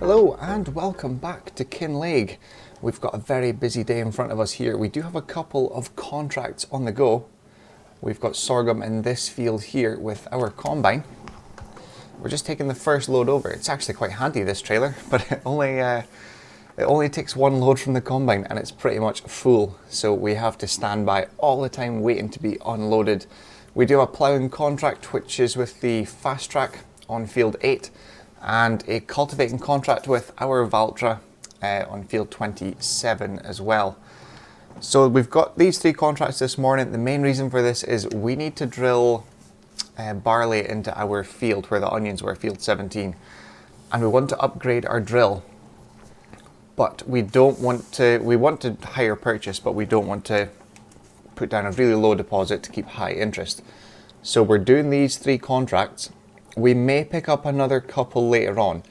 Hello and welcome back to Kinlaig. We've got a very busy day in front of us here. We do have a couple of contracts on the go. We've got sorghum in this field here with our combine. We're just taking the first load over. It's actually quite handy, this trailer, but it only takes one load from the combine and it's pretty much full. So we have to stand by all the time waiting to be unloaded. We do a ploughing contract which is with the fast track on field 8. And a cultivating contract with our Valtra on field 27 as well. So we've got these three contracts this morning. The main reason for this is we need to drill barley into our field where the onions were, field 17. And we want to upgrade our drill. But we want to hire purchase, but we don't want to put down a really low deposit to keep high interest. So we're doing these three contracts. We may pick up another couple later on.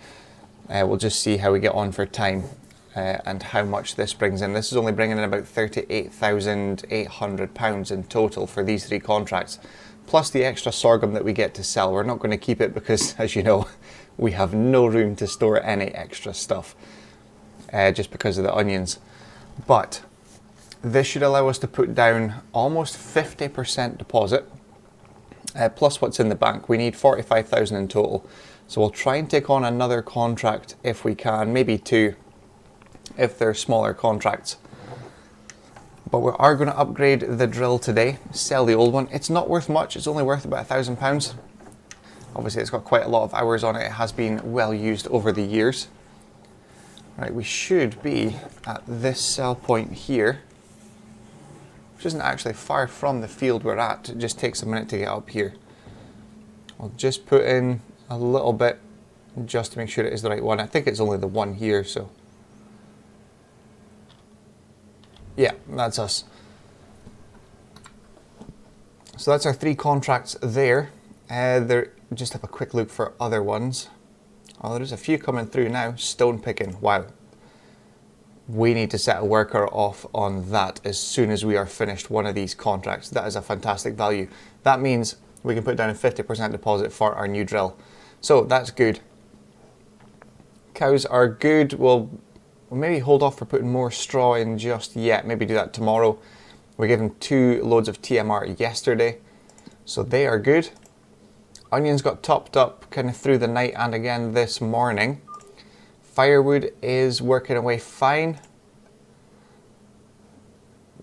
We'll just see how we get on for time and how much this brings in. This is only bringing in about £38,800 in total for these three contracts, plus the extra sorghum that we get to sell. We're not going to keep it because, as you know, we have no room to store any extra stuff just because of the onions. But this should allow us to put down almost 50% deposit. Plus what's in the bank. We need 45,000 in total. So we'll try and take on another contract if we can, maybe two if they're smaller contracts. But we are going to upgrade the drill today, sell the old one. It's not worth much, it's only worth about £1,000. Obviously it's got quite a lot of hours on it. It has been well used over the years. Right, we should be at this sell point here, which isn't actually far from the field we're at. It just takes a minute to get up here. I'll just put in a little bit just to make sure it is the right one. I think it's only the one here, so. Yeah, that's us. So that's our three contracts there. Just have a quick look for other ones. Oh, there's a few coming through now. Stone picking, wow. We need to set a worker off on that as soon as we are finished one of these contracts. That is a fantastic value. That means we can put down a 50% deposit for our new drill. So that's good. Cows are good. We'll maybe hold off for putting more straw in just yet. Maybe do that tomorrow. We gave them 2 loads of TMR yesterday, so they are good. Onions got topped up kind of through the night and again this morning. Firewood is working away fine.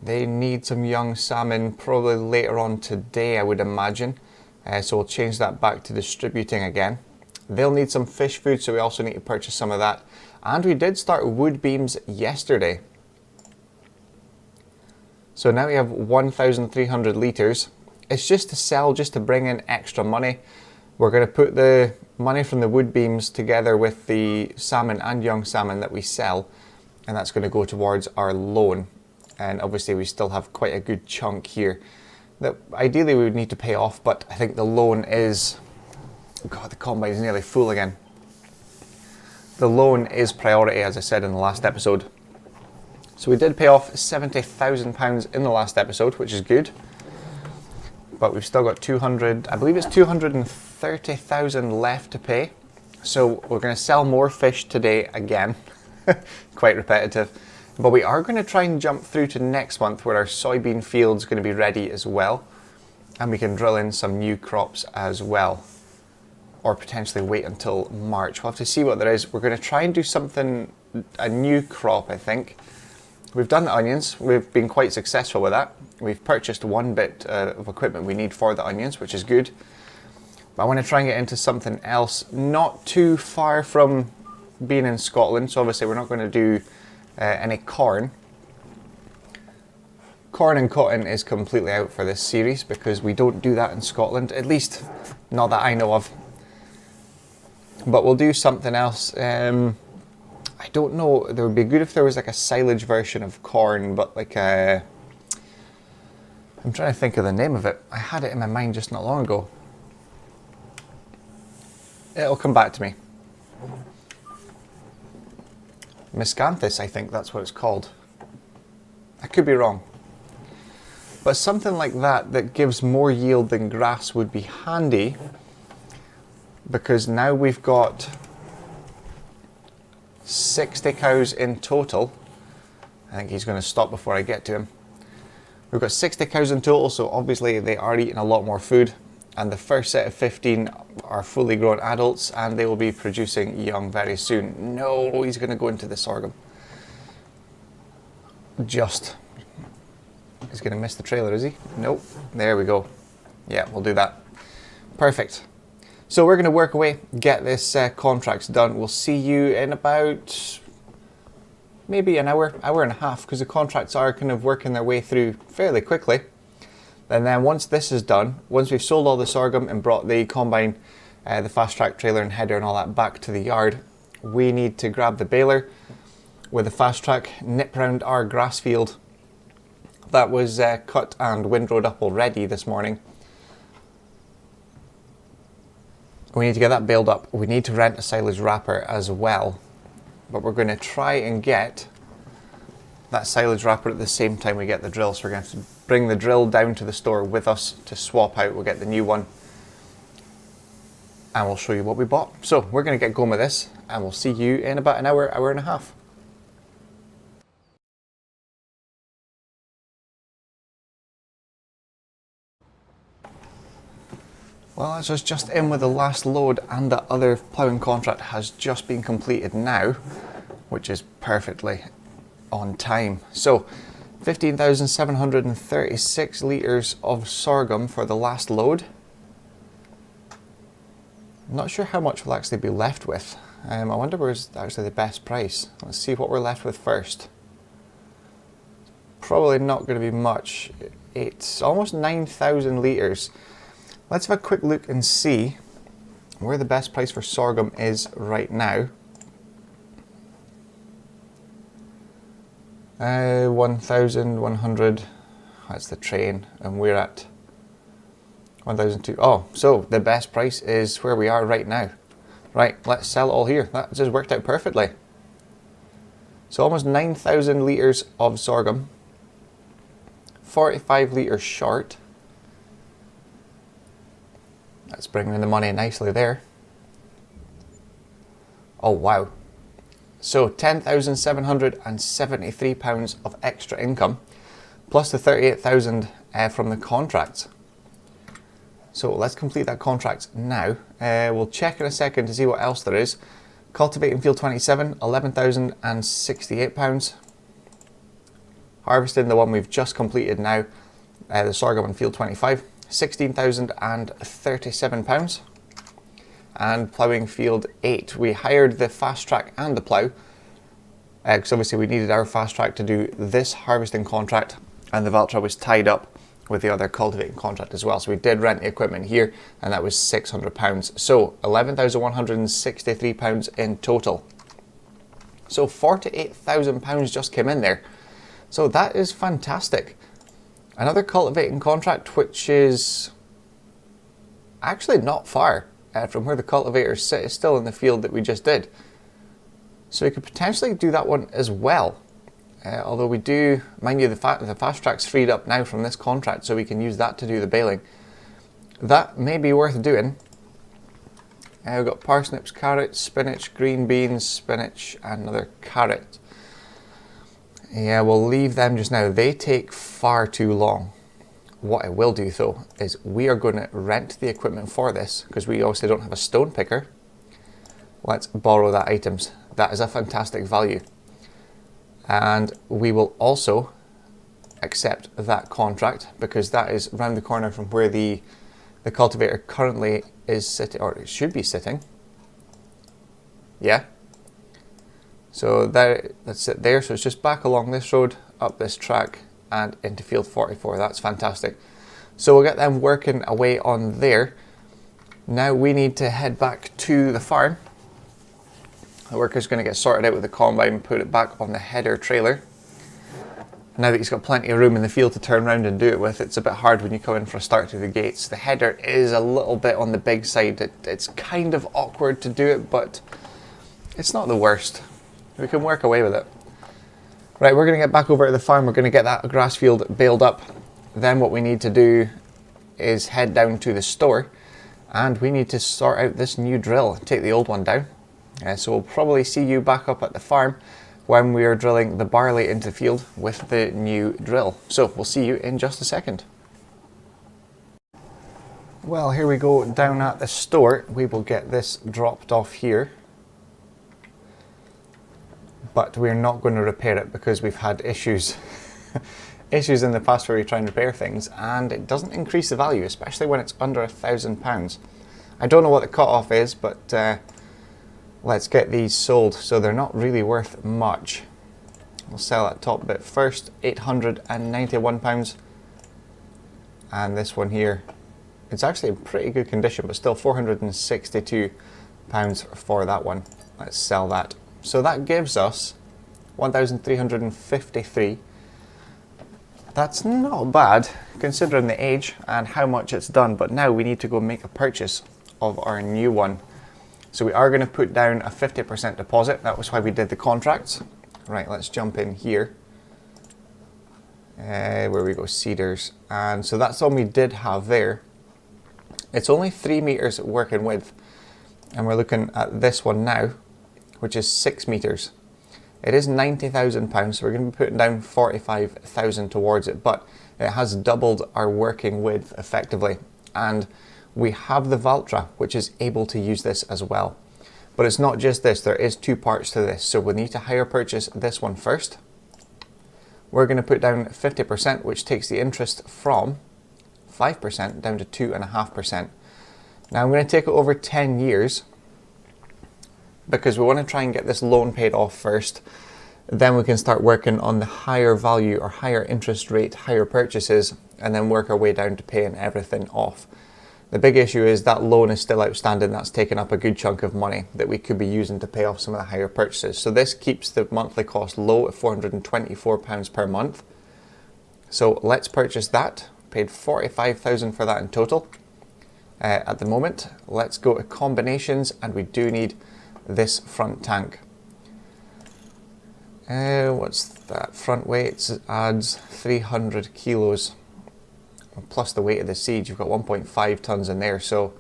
They need some young salmon probably later on today, I would imagine. So we'll change that back to distributing again. They'll need some fish food, so we also need to purchase some of that. And we did start wood beams yesterday. So now we have 1,300 litres. It's just to sell, just to bring in extra money. We're going to put the money from the wood beams together with the salmon and young salmon that we sell, and that's going to go towards our loan. And obviously we still have quite a good chunk here that ideally we would need to pay off, but I think the loan is, God, the combine is nearly full again. The loan is priority, as I said in the last episode. So we did pay off £70,000 in the last episode, which is good. But we've still got 200, I believe it's 230,000 left to pay. So we're going to sell more fish today again. Quite repetitive. But we are going to try and jump through to next month where our soybean field's going to be ready as well. And we can drill in some new crops as well. Or potentially wait until March. We'll have to see what there is. We're going to try and do something, a new crop, I think. We've done the onions. We've been quite successful with that. We've purchased one bit of equipment we need for the onions, which is good. But I want to try and get into something else not too far from being in Scotland. So obviously we're not going to do any corn. Corn and cotton is completely out for this series because we don't do that in Scotland, at least not that I know of. But we'll do something else. I don't know, it would be good if there was like a silage version of corn, but like a... I'm trying to think of the name of it. I had it in my mind just not long ago. It'll come back to me. Miscanthus, I think that's what it's called. I could be wrong. But something like that that gives more yield than grass would be handy, because now we've got 60 cows in total. I think he's going to stop before I get to him. We've got 60 cows in total, so obviously they are eating a lot more food. And the first set of 15 are fully grown adults, and they will be producing young very soon. No, he's going to go into the sorghum. Just. He's going to miss the trailer, is he? Nope. There we go. Yeah, we'll do that. Perfect. So we're going to work away, get this contracts done. We'll see you in about maybe an hour and a half, because the contracts are kind of working their way through fairly quickly. And then once this is done, once we've sold all the sorghum and brought the combine, the fast track trailer and header and all that back to the yard, we need to grab the baler with the fast track, nip round our grass field that was cut and windrowed up already this morning. We need to get that baled up. We need to rent a silage wrapper as well, but we're going to try and get that silage wrapper at the same time we get the drill. So we're going to have to bring the drill down to the store with us to swap out. We'll get the new one and we'll show you what we bought. So we're going to get going with this, and we'll see you in about an hour and a half. Well, as I was just in with the last load, and the other ploughing contract has just been completed now, which is perfectly on time. So 15,736 litres of sorghum for the last load. I'm not sure how much we'll actually be left with. I wonder where's actually the best price. Let's see what we're left with first. Probably not going to be much. It's almost 9,000 litres. Let's have a quick look and see where the best price for sorghum is right now. 1,100, that's the train, and we're at 1,002. Oh, so the best price is where we are right now. Right, let's sell it all here. That just worked out perfectly. So almost 9,000 litres of sorghum, 45 litres short. That's bringing in the money nicely there. Oh wow. So £10,773 of extra income, plus the 38,000 from the contracts. So let's complete that contract now. We'll check in a second to see what else there is. Cultivating field 27, £11,068. Harvesting, the one we've just completed now, the sorghum in field 25, £16,037. And ploughing field 8, we hired the fast track and the plough, because obviously we needed our fast track to do this harvesting contract, and the Valtra was tied up with the other cultivating contract as well. So we did rent the equipment here, and that was £600. So £11,163 in total. So £48,000 just came in there. So that is fantastic. Another cultivating contract, which is actually not far from where the cultivators sit, is still in the field that we just did. So we could potentially do that one as well. Although we do, mind you, the fast track's freed up now from this contract, so we can use that to do the baling. That may be worth doing. We've got parsnips, carrots, spinach, green beans, spinach, and another carrot. Yeah, we'll leave them just now. They take far too long. What I will do though is we are going to rent the equipment for this, because we obviously don't have a stone picker. Let's borrow that items. That is a fantastic value. And we will also accept that contract, because that is round the corner from where the cultivator currently is sitting, or it should be sitting. Yeah. So there, that's it there. So it's just back along this road, up this track, and into field 44. That's fantastic. So we'll get them working away on there. Now we need to head back to the farm. The worker's going to get sorted out with the combine and put it back on the header trailer. Now that he's got plenty of room in the field to turn around and do it with, it's a bit hard when you come in for a start through the gates. The header is a little bit on the big side. It's kind of awkward to do it, but it's not the worst. We can work away with it. Right, we're going to get back over to the farm. We're going to get that grass field baled up. Then what we need to do is head down to the store, and we need to sort out this new drill. Take the old one down So we'll probably see you back up at the farm when we are drilling the barley into the field with the new drill. So we'll see you in just a second. Well, here we go down at the store. We will get this dropped off here. But we're not going to repair it because we've had issues in the past where we try and repair things and it doesn't increase the value, especially when it's under £1,000. I don't know what the cutoff is, but let's get these sold. So they're not really worth much. We'll sell that top bit first, £891. And this one here, it's actually in pretty good condition, but still £462 for that one. Let's sell that. So that gives us 1,353. That's not bad considering the age and how much it's done, but now we need to go make a purchase of our new one. So we are going to put down a 50% deposit. That was why we did the contracts. Right, let's jump in here. Where we go, seeders. And so that's all we did have there. It's only 3 meters working width. And we're looking at this one now, which is 6 meters. It is £90,000, so we're going to be putting down 45,000 towards it, but it has doubled our working width effectively. And we have the Valtra, which is able to use this as well. But it's not just this, there is 2 parts to this. So we need to hire purchase this one first. We're going to put down 50%, which takes the interest from 5% down to 2.5%. Now I'm going to take it over 10 years because we want to try and get this loan paid off first. Then we can start working on the higher value or higher interest rate, higher purchases, and then work our way down to paying everything off. The big issue is that loan is still outstanding. That's taken up a good chunk of money that we could be using to pay off some of the higher purchases. So this keeps the monthly cost low at £424 per month. So let's purchase that. Paid 45,000 for that in total at the moment. Let's go to combinations, and we do need this front tank. What's that? Front weight adds 300 kilos. Plus the weight of the seed, you've got 1.5 tons in there. So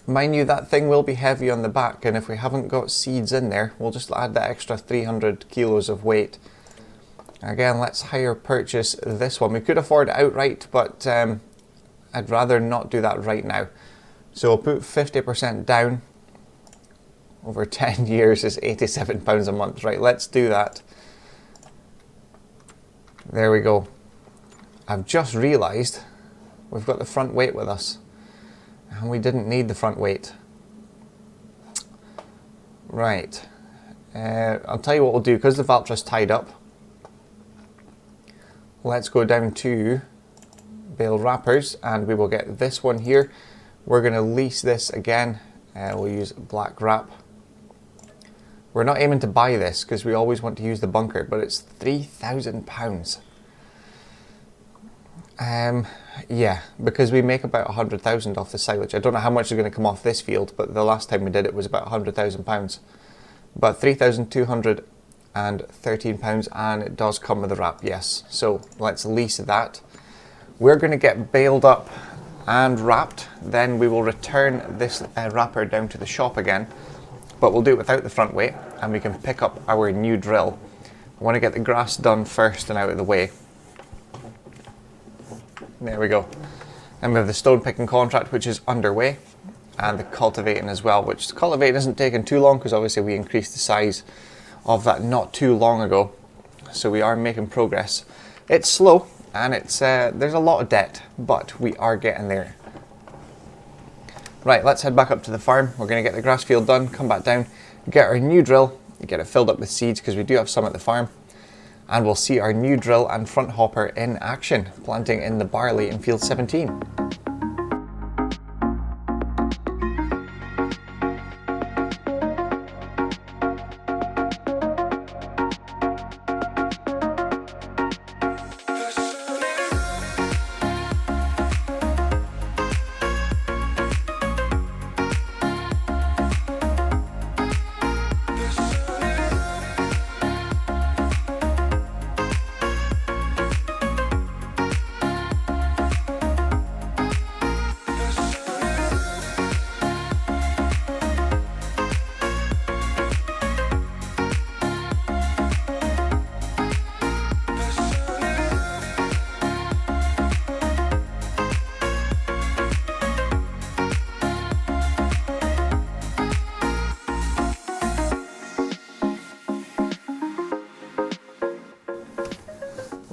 mind you, that thing will be heavy on the back, and if we haven't got seeds in there, we'll just add that extra 300 kilos of weight. Again, let's hire purchase this one. We could afford it outright, but I'd rather not do that right now. So we'll put 50% down. Over 10 years is £87 a month. Right, let's do that. There we go. I've just realised we've got the front weight with us. And we didn't need the front weight. Right. I'll tell you what we'll do, because the Valtra's tied up. Let's go down to bale wrappers, and we will get this one here. We're going to lease this again. We'll use black wrap. We're not aiming to buy this because we always want to use the bunker, but it's £3,000. Yeah, because we make about 100,000 off the silage. I don't know how much is going to come off this field, but the last time we did it was about £100,000. But £3,213, and it does come with a wrap, yes. So let's lease that. We're going to get baled up and wrapped. Then we will return this wrapper down to the shop again. But we'll do it without the front weight, and we can pick up our new drill. I want to get the grass done first and out of the way. There we go. And we have the stone picking contract, which is underway, and the cultivating as well, which the cultivating isn't taking too long because obviously we increased the size of that not too long ago. So we are making progress. It's slow, and it's there's a lot of debt, but we are getting there. Right, let's head back up to the farm. We're going to get the grass field done, come back down, get our new drill, get it filled up with seeds because we do have some at the farm. And we'll see our new drill and front hopper in action, planting in the barley in field 17.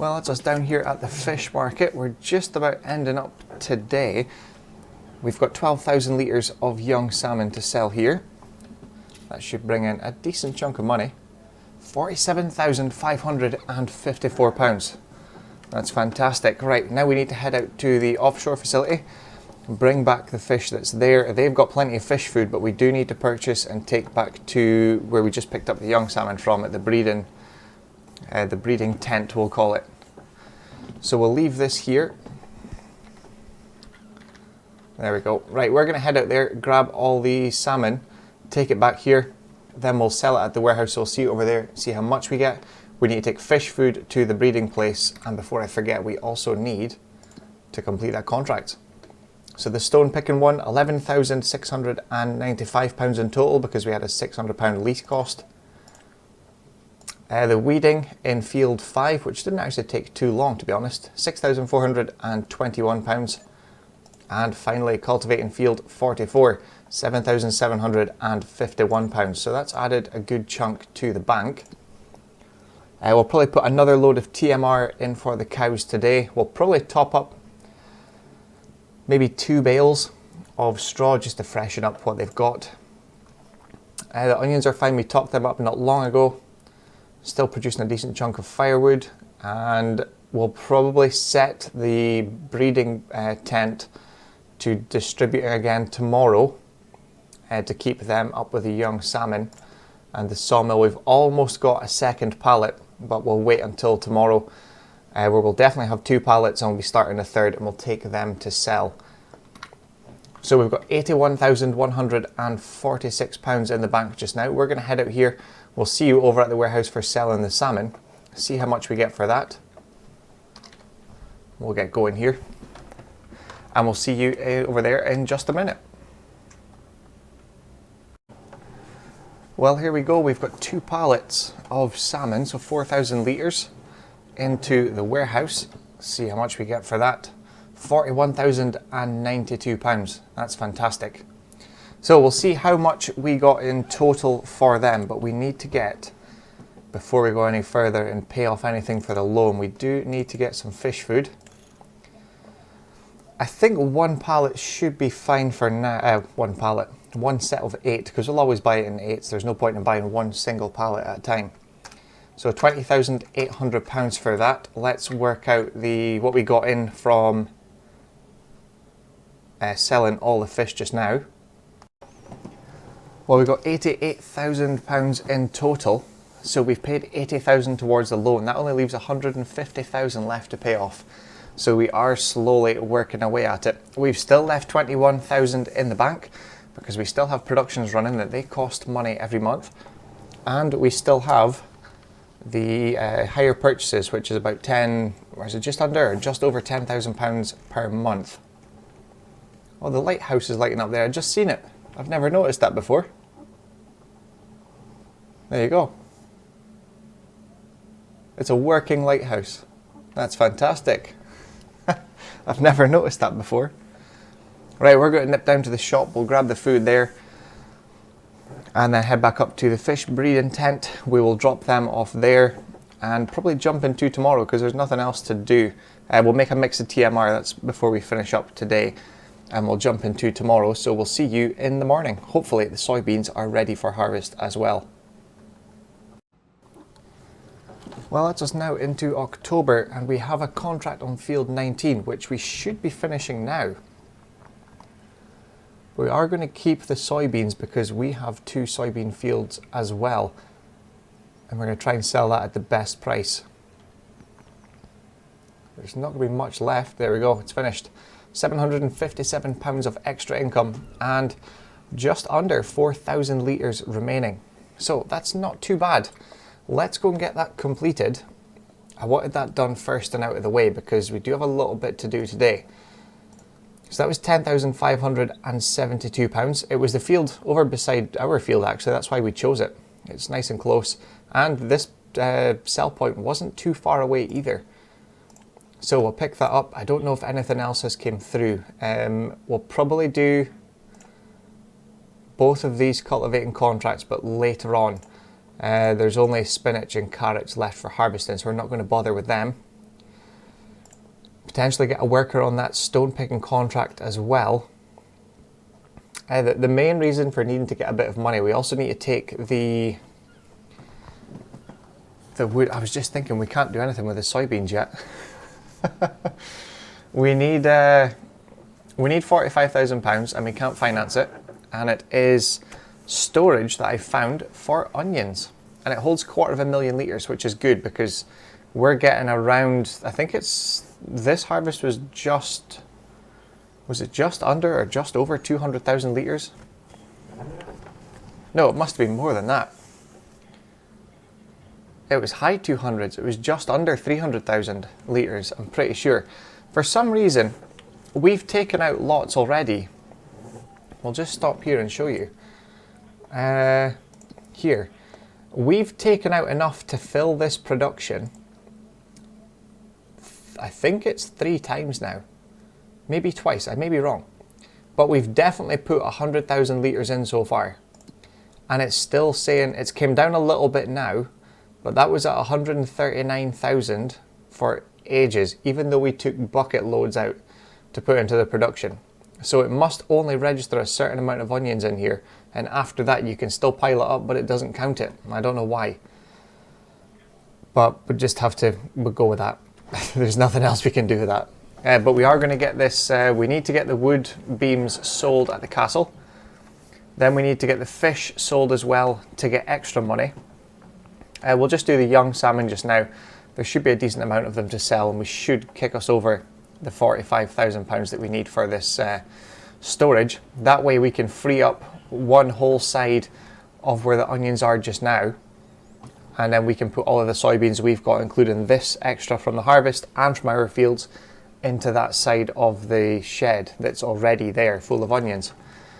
Well, that's us down here at the fish market. We're just about ending up today. We've got 12,000 litres of young salmon to sell here. That should bring in a decent chunk of money. £47,554. That's fantastic. Right, now we need to head out to the offshore facility and bring back the fish that's there. They've got plenty of fish food, but we do need to purchase and take back to where we just picked up the young salmon from at the breeding tent, we'll call it. So we'll leave this here. There we go. Right, we're going to head out there, grab all the salmon, take it back here, then we'll sell it at the warehouse. So we'll see it over there, see how much we get. We need to take fish food to the breeding place, and before I forget, we also need to complete that contract. So the stone picking one, £11,695 in total because we had a £600 lease cost. The weeding in field 5, which didn't actually take too long to be honest, £6,421. And finally cultivating field 44, £7,751. So that's added a good chunk to the bank. We'll probably put another load of TMR in for the cows today. We'll probably top up maybe 2 bales of straw just to freshen up what they've got. The onions are fine, we topped them up not long ago. Still producing a decent chunk of firewood, and we'll probably set the breeding tent to distributing again tomorrow to keep them up with the young salmon. And the sawmill, we've almost got a second pallet, but we'll wait until tomorrow where we'll definitely have 2 pallets and we'll be starting a third, and we'll take them to sell. So we've got £81,146 in the bank just now. We're going to head out here. We'll see you over at the warehouse for selling the salmon. See how much we get for that. We'll get going here. And we'll see you over there in just a minute. Well, here we go. We've got 2 pallets of salmon, so 4,000 litres into the warehouse. See how much we get for that. £41,092. That's fantastic. So we'll see how much we got in total for them, but we need to get, before we go any further and pay off anything for the loan, we do need to get some fish food. I think 1 pallet should be fine for now. 1 pallet, 1 set of 8, because we'll always buy it in 8s. There's no point in buying 1 single pallet at a time. So £20,800 for that. Let's work out what we got in from selling all the fish just now. Well, we've got £88,000 in total, so we've paid £80,000 towards the loan. That only leaves £150,000 left to pay off. So we are slowly working away at it. We've still left £21,000 in the bank because we still have productions running that they cost money every month, and we still have the hire purchases, which is about just over £10,000 per month. Oh, the lighthouse is lighting up there. I've just seen it. I've never noticed that before. There you go. It's a working lighthouse. That's fantastic. I've never noticed that before. Right, we're going to nip down to the shop. We'll grab the food there and then head back up to the fish breeding tent. We will drop them off there and probably jump into tomorrow because there's nothing else to do. We'll make a mix of TMR, that's before we finish up today, and we'll jump into tomorrow. So we'll see you in the morning. Hopefully the soybeans are ready for harvest as well. Well, that's us now into October, and we have a contract on field 19, which we should be finishing now. We are going to keep the soybeans because we have 2 soybean fields as well, and we're going to try and sell that at the best price. There's not going to be much left. There we go, it's finished. £757 of extra income and just under 4,000 litres remaining. So that's not too bad. Let's go and get that completed. I wanted that done first and out of the way because we do have a little bit to do today. So that was £10,572. It was the field over beside our field actually, that's why we chose it. It's nice and close, and this sell point wasn't too far away either. So we'll pick that up. I don't know if anything else has came through. We'll probably do both of these cultivating contracts, but later on. There's only spinach and carrots left for harvesting, so we're not going to bother with them. Potentially get a worker on that stone picking contract as well. The main reason for needing to get a bit of money, we also need to take the wood. I was just thinking we can't do anything with the soybeans yet. we need £45,000 and we can't finance it, and it is storage that I found for onions, and it holds 250,000 litres, which is good because we're getting around, I think it's, this harvest was it just under or just over 200,000 litres? No, it must have been more than that. It was high 200s, it was just under 300,000 litres, I'm pretty sure. For some reason, we've taken out lots already. We'll just stop here and show you. Here. We've taken out enough to fill this production. I think it's 3 times now. Maybe twice, I may be wrong. But we've definitely put 100,000 litres in so far. And it's still saying, it's came down a little bit now, but that was at 139,000 for ages, even though we took bucket loads out to put into the production. So it must only register a certain amount of onions in here, and after that you can still pile it up, but it doesn't count it. I don't know why. But we just have to go with that. There's nothing else we can do with that. But we are going to get this, we need to get the wood beams sold at the castle. Then we need to get the fish sold as well to get extra money. We'll just do the young salmon just now. There should be a decent amount of them to sell, and we should kick us over the £45,000 that we need for this storage. That way we can free up one whole side of where the onions are just now, and then we can put all of the soybeans we've got, including this extra from the harvest and from our fields, into that side of the shed that's already there full of onions.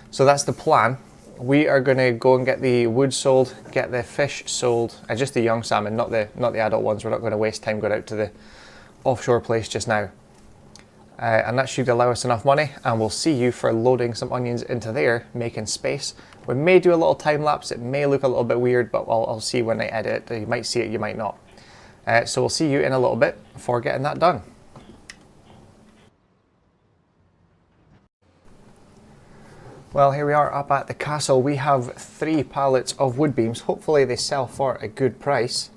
So that's the plan. We are going to go and get the wood sold, get the fish sold, and just the young salmon, not the adult ones. We're not going to waste time going out to the offshore place just now. And that should allow us enough money, and we'll see you for loading some onions into there, making space. We may do a little time lapse. It may look a little bit weird, but I'll see when I edit it. You might see it, you might not. So we'll see you in a little bit for getting that done. Well, here we are up at the castle. We have 3 pallets of wood beams. Hopefully they sell for a good price.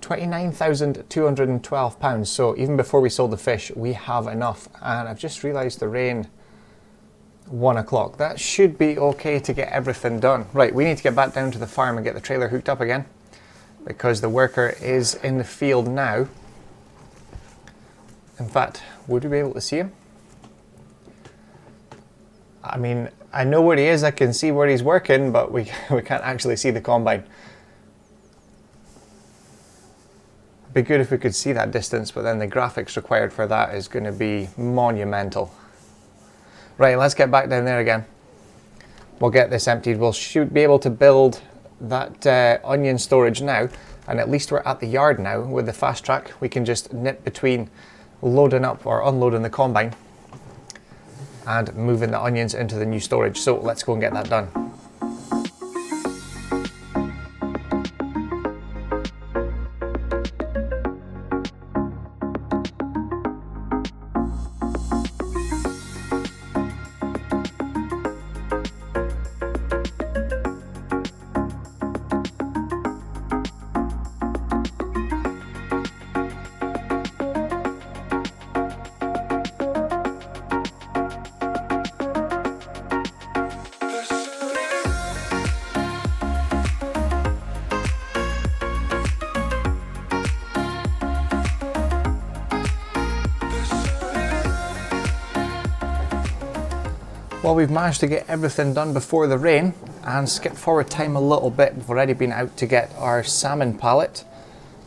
£29,212. So even before we sold the fish, we have enough. And I've just realised the rain, 1 o'clock. That should be okay to get everything done. Right, we need to get back down to the farm and get the trailer hooked up again, because the worker is in the field now. In fact, would we be able to see him? I mean, I know where he is, I can see where he's working, but we can't actually see the combine. It'd be good if we could see that distance, but then the graphics required for that is going to be monumental. Right, let's get back down there again. We'll get this emptied. We'll be able to build that onion storage now, and at least we're at the yard now with the fast track. We can just nip between loading up or unloading the combine and moving the onions into the new storage. So let's go and get that done. Well, we've managed to get everything done before the rain and skip forward time a little bit. We've already been out to get our salmon pallet.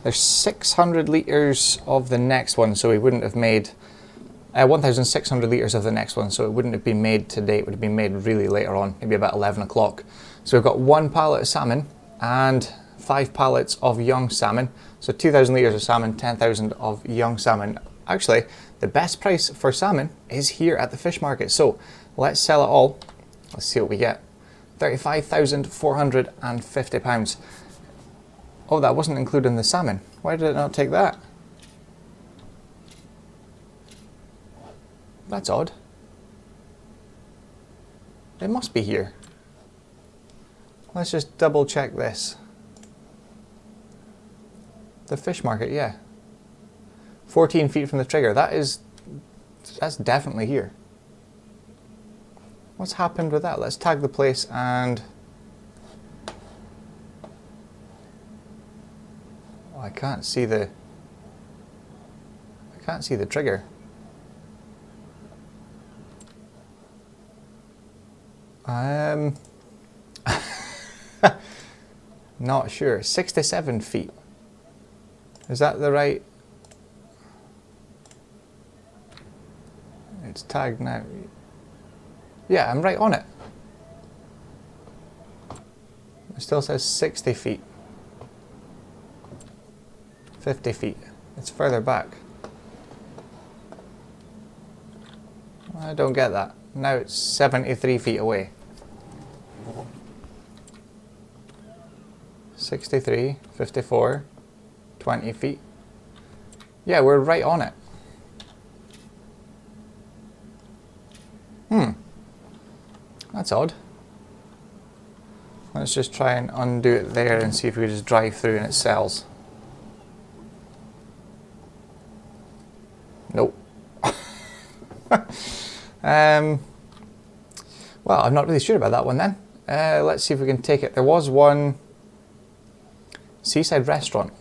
There's 600 litres of the next one, so we wouldn't have made 1,600 litres of the next one, so it wouldn't have been made today. It would have been made really later on, maybe about 11 o'clock. So we've got 1 pallet of salmon and 5 pallets of young salmon. So 2,000 litres of salmon, 10,000 of young salmon. Actually, the best price for salmon is here at the fish market. So let's sell it all. Let's see what we get. £35,450. Oh, that wasn't including the salmon. Why did it not take that? That's odd. It must be here. Let's just double check this. The fish market, yeah. 14 feet from the trigger. That's definitely here. What's happened with that? Let's tag the place and... Oh, I can't see the trigger. Not sure. 67 feet. Is that the right? It's tagged now. Yeah, I'm right on it. It still says 60 feet. 50 feet. It's further back. I don't get that. Now it's 73 feet away. 63, 54, 20 feet. Yeah, we're right on it. That's odd. Let's just try and undo it there and see if we just drive through and it sells. Nope. Well, I'm not really sure about that one then. Let's see if we can take it. There was one seaside restaurant.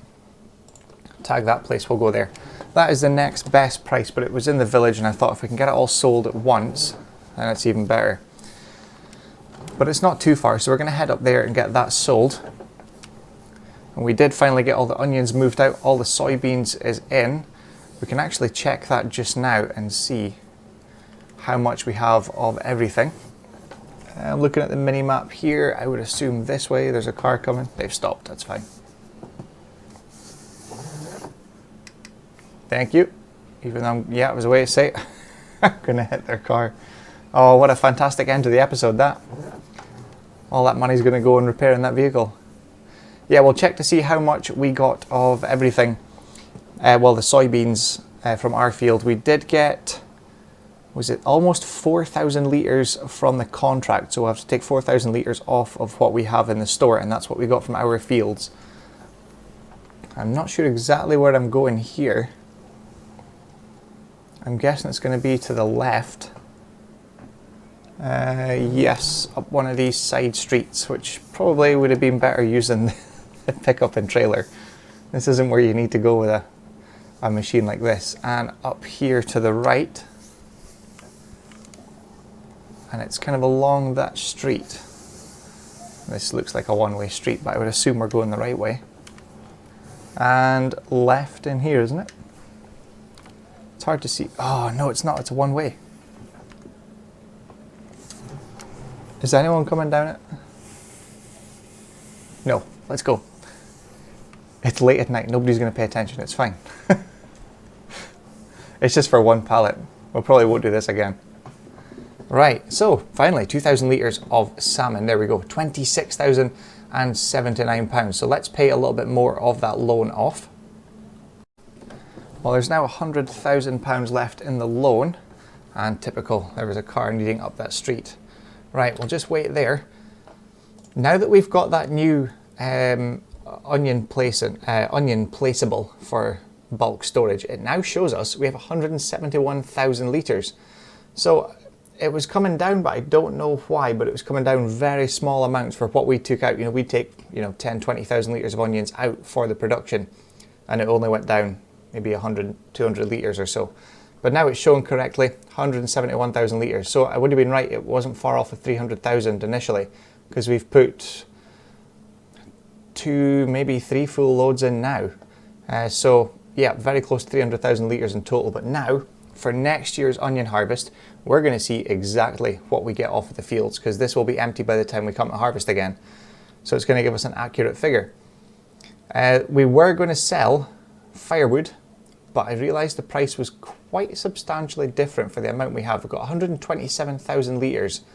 Tag that place, we'll go there. That is the next best price, but it was in the village and I thought if we can get it all sold at once, then it's even better. But it's not too far, so we're going to head up there and get that sold. And we did finally get all the onions moved out, all the soybeans is in. We can actually check that just now and see how much we have of everything. I'm looking at the mini map here. I would assume this way. There's a car coming. They've stopped, that's fine. Thank you. Even though, yeah, it was a way to say it. I'm gonna hit their car. Oh, what a fantastic end to the episode, that. All that money's gonna go in repairing that vehicle. Yeah, we'll check to see how much we got of everything. Well, the soybeans from our field, we did get, was it almost 4,000 litres from the contract. So we'll have to take 4,000 litres off of what we have in the store, and that's what we got from our fields. I'm not sure exactly where I'm going here. I'm guessing it's going to be to the left. Yes, up one of these side streets, which probably would have been better using the pickup and trailer. This isn't where you need to go with a machine like this. And up here to the right, and it's kind of along that street. This looks like a one-way street, but I would assume we're going the right way. And left in here, isn't it? It's hard to see. Oh, no, it's not. It's a one-way. Is anyone coming down it? No. Let's go. It's late at night. Nobody's going to pay attention. It's fine. It's just for one pallet. We probably won't do this again. Right. So, finally, 2,000 litres of salmon. There we go. £26,079. So let's pay a little bit more of that loan off. Well, there's now £100,000 left in the loan, and typical, there was a car needing up that street. Right, we'll just wait there. Now that we've got that new onion placeable for bulk storage, it now shows us we have 171,000 litres. So it was coming down, but I don't know why, but it was coming down very small amounts for what we took out. You know, we take, 10, 20,000 litres of onions out for the production, and it only went down maybe 100, 200 litres or so. But now it's shown correctly, 171,000 litres. So I would have been right, it wasn't far off of 300,000 initially, because we've put 2, maybe 3 full loads in now. So yeah, very close to 300,000 litres in total. But now, for next year's onion harvest, we're going to see exactly what we get off of the fields, because this will be empty by the time we come to harvest again. So it's going to give us an accurate figure. We were going to sell firewood, but I realised the price was quite substantially different for the amount we have. We've got 127,000 litres,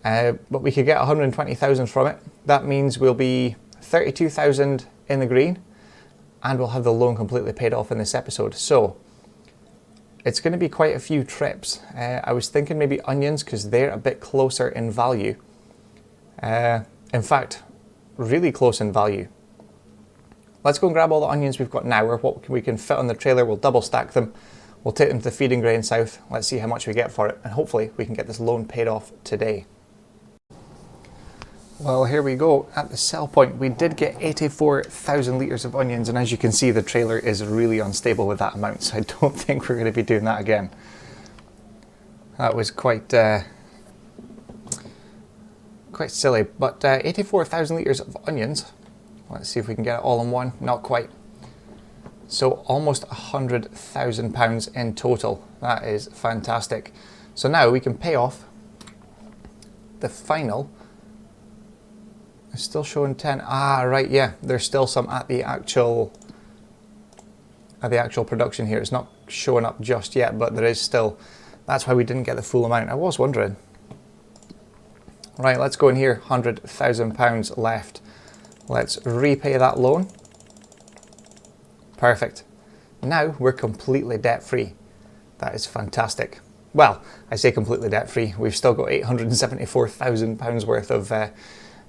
but we could get 120,000 from it. That means we'll be 32,000 in the green, and we'll have the loan completely paid off in this episode. So it's going to be quite a few trips. I was thinking maybe onions because they're a bit closer in value. In fact, really close in value. Let's go and grab all the onions we've got now, or what we can fit on the trailer. We'll double stack them. We'll take them to the feeding grain south. Let's see how much we get for it, and hopefully we can get this loan paid off today. Well, here we go. At the sell point, we did get 84,000 litres of onions, and as you can see, the trailer is really unstable with that amount, so I don't think we're going to be doing that again. That was quite silly, but 84,000 litres of onions. Let's see if we can get it all in one. Not quite. So almost £100,000 in total. That is fantastic. So now we can pay off the final. It's still showing 10. Ah, right, yeah. There's still some at the actual production here. It's not showing up just yet, but there is still. That's why we didn't get the full amount. I was wondering. Right, let's go in here. £100,000 left. Let's repay that loan. Perfect. Now we're completely debt-free. That is fantastic. Well, I say completely debt-free. We've still got £874,000 worth of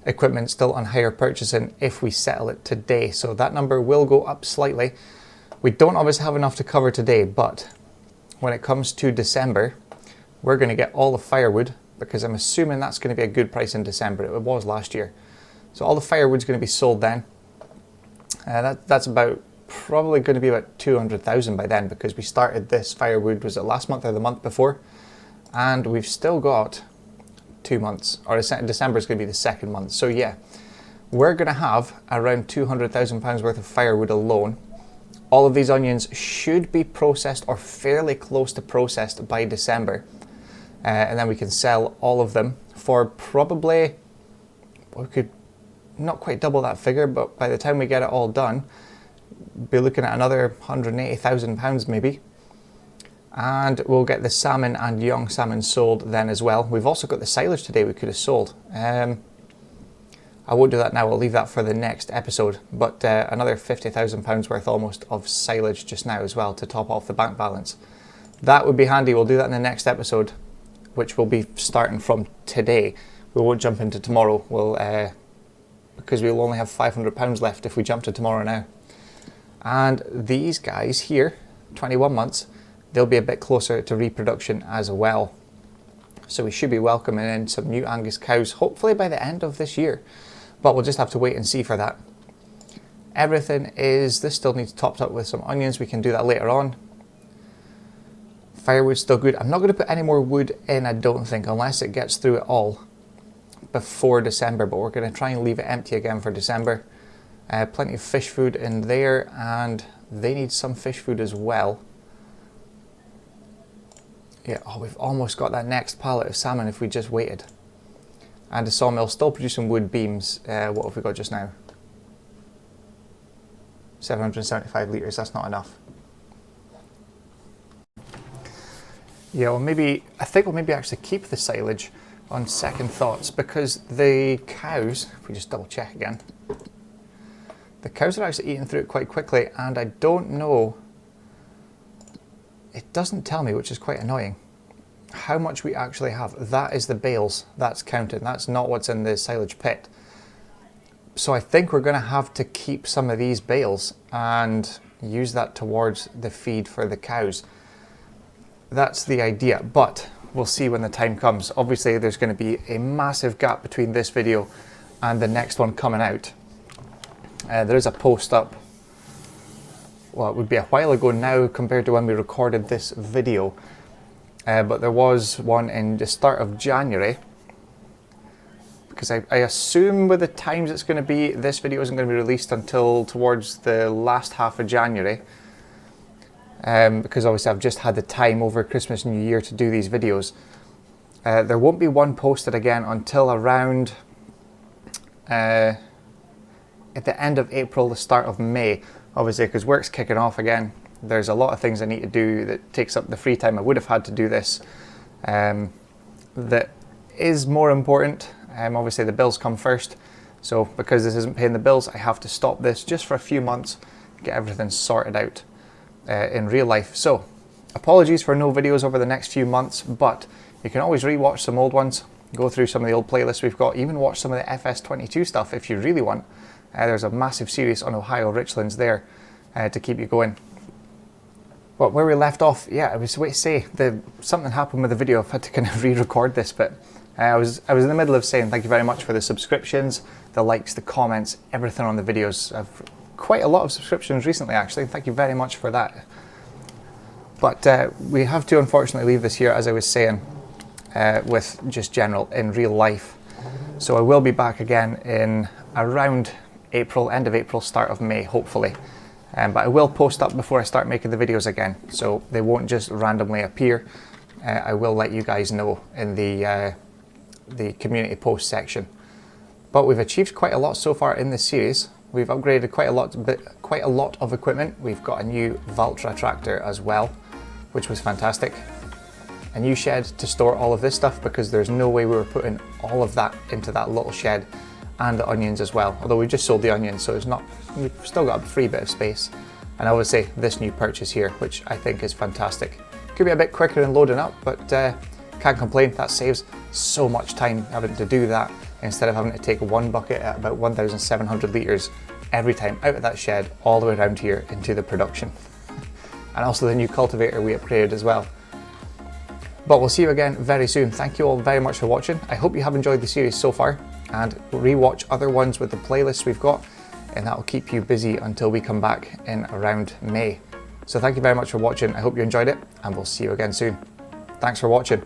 equipment still on hire purchasing if we settle it today. So that number will go up slightly. We don't always have enough to cover today, but when it comes to December, we're going to get all the firewood, because I'm assuming that's going to be a good price in December. It was last year. So all the firewood's going to be sold then. That's probably going to be about 200,000 by then, because we started this firewood, was it last month or the month before? And we've still got 2 months, or December is going to be the second month. So yeah, we're going to have around £200,000 worth of firewood alone. All of these onions should be processed or fairly close to processed by December. And then we can sell all of them for probably, we could not quite double that figure, but by the time we get it all done, be looking at another £180,000 maybe. And we'll get the salmon and young salmon sold then as well. We've also got the silage today we could have sold. I won't do that now, I'll leave that for the next episode. But another £50,000 worth almost of silage just now as well to top off the bank balance. That would be handy. We'll do that in the next episode, which will be starting from today. We won't jump into tomorrow. Because we'll only have £500 left if we jump to tomorrow now. And these guys here, 21 months, they'll be a bit closer to reproduction as well. So we should be welcoming in some new Angus cows, hopefully by the end of this year. But we'll just have to wait and see for that. Everything is, this still needs topped up with some onions. We can do that later on. Firewood's still good. I'm not going to put any more wood in, I don't think, unless it gets through it all before December, but we're going to try and leave it empty again for December. Plenty of fish food in there, and they need some fish food as well. Yeah, oh, we've almost got that next pallet of salmon if we just waited. And the sawmill still producing wood beams. What have we got just now? 775 litres, that's not enough. Yeah, well maybe, I think we'll maybe actually keep the silage on second thoughts, because the cows, if we just double check again, the cows are actually eating through it quite quickly, and I don't know, it doesn't tell me, which is quite annoying, how much we actually have. That is the bales that's counted, that's not what's in the silage pit. So I think we're going to have to keep some of these bales and use that towards the feed for the cows. That's the idea, but we'll see when the time comes. Obviously there's going to be a massive gap between this video and the next one coming out. There is a post up, well, it would be a while ago now compared to when we recorded this video, but there was one in the start of January, because I assume with the times it's going to be, this video isn't going to be released until towards the last half of January. Because obviously I've just had the time over Christmas and New Year to do these videos. There won't be one posted again until around at the end of April, the start of May, obviously, because work's kicking off again. There's a lot of things I need to do that takes up the free time I would have had to do this. That is more important. Obviously the bills come first, so because this isn't paying the bills, I have to stop this just for a few months, get everything sorted out in real life. So Apologies for no videos over the next few months, but you can always rewatch some old ones, go through some of the old playlists we've got, even watch some of the FS22 stuff if you really want. There's a massive series on Ohio richlands there to keep you going. But where we left off, yeah, I was going to say, something happened with the video. I've had to kind of re-record this, but I was in the middle of saying thank you very much for the subscriptions, the likes, the comments, everything on the videos. I've quite a lot of subscriptions recently, actually. Thank you very much for that. But we have to unfortunately leave this here, as I was saying, with just general in real life. So I will be back again in around April, end of April, start of May, hopefully. But I will post up before I start making the videos again, so they won't just randomly appear. I will let you guys know in the community post section. But we've achieved quite a lot so far in this series. We've upgraded quite a lot of equipment. We've got a new Valtra tractor as well, which was fantastic. A new shed to store all of this stuff, because there's no way we were putting all of that into that little shed, and the onions as well. Although we just sold the onions, so we've still got a free bit of space. And I would say this new purchase here, which I think is fantastic. Could be a bit quicker in loading up, but can't complain. That saves so much time having to do that, instead of having to take one bucket at about 1,700 litres every time out of that shed all the way around here into the production. And also the new cultivator we upgraded as well. But we'll see you again very soon. Thank you all very much for watching. I hope you have enjoyed the series so far, and rewatch other ones with the playlists we've got, and that will keep you busy until we come back in around May. So thank you very much for watching. I hope you enjoyed it, and we'll see you again soon. Thanks for watching.